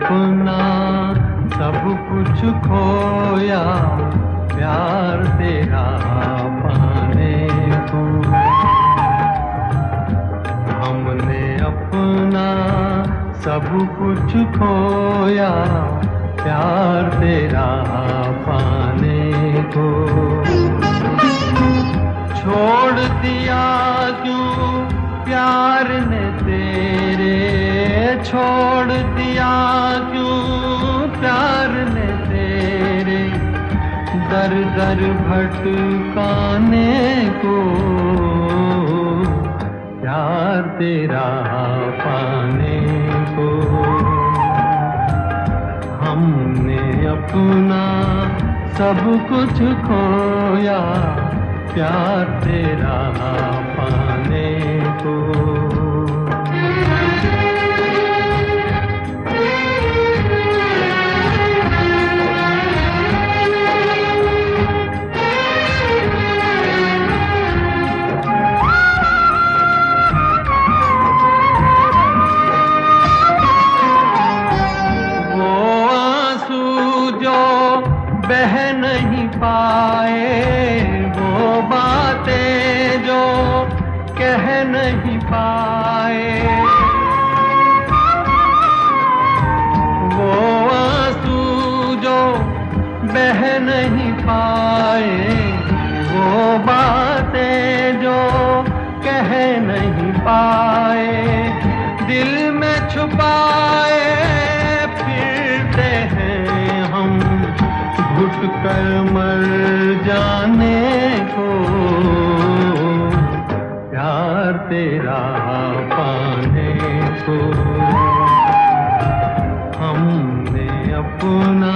अपना सब कुछ खोया प्यार तेरा पाने को। हमने अपना सब कुछ खोया प्यार तेरा पाने को। छोड़ दिया क्यों प्यार ने तेरे, छोड़ दिया क्यों प्यार ने तेरे, दर दर भटकाने को प्यार तेरा पाने को। हमने अपना सब कुछ खोया प्यार तेरा पाने को। बह नहीं पाए, वो बातें जो कह नहीं पाए, वो आंसू जो बह नहीं पाए, वो बातें जो कह नहीं पाए, दिल में छुपाए फिरते हैं हम घुट कर मर जाने को प्यार तेरा पाने को। हमने अपना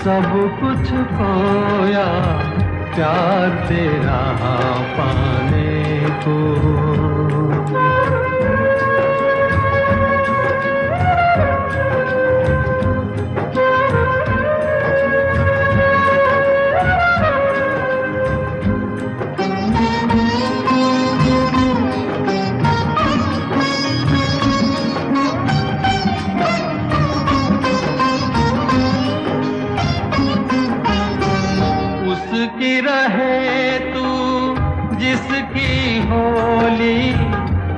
सब कुछ खोया प्यार तेरा पाने को। उसकी रहे तू जिसकी होली,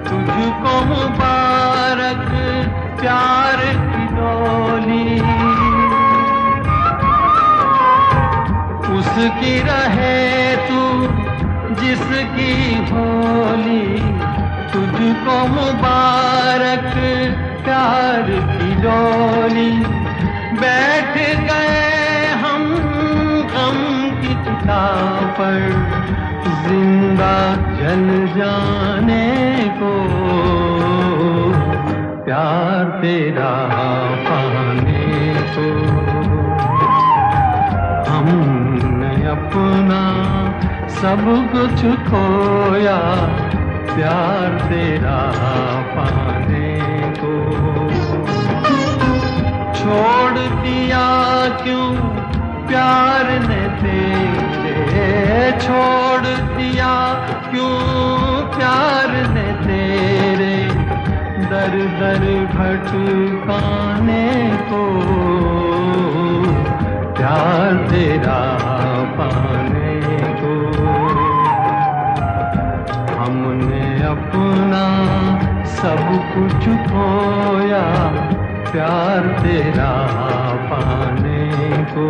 तुझको मुबारक प्यार की डोली। उसकी रहे तू जिसकी होली, तुझको मुबारक प्यार की डोली। बैठ गए हम गम की चिता पर जिंदा जल जाने को प्यार तेरा पाने को। हमने अपना सब कुछ खोया प्यार तेरा पाने को। छोड़ दिया क्यों प्यार ने तेरे, छोड़ दिया क्यों प्यार ने तेरे, दर दर भटकाने को प्यार तेरा पाने को। हमने अपना सब कुछ खोया प्यार तेरा पाने को।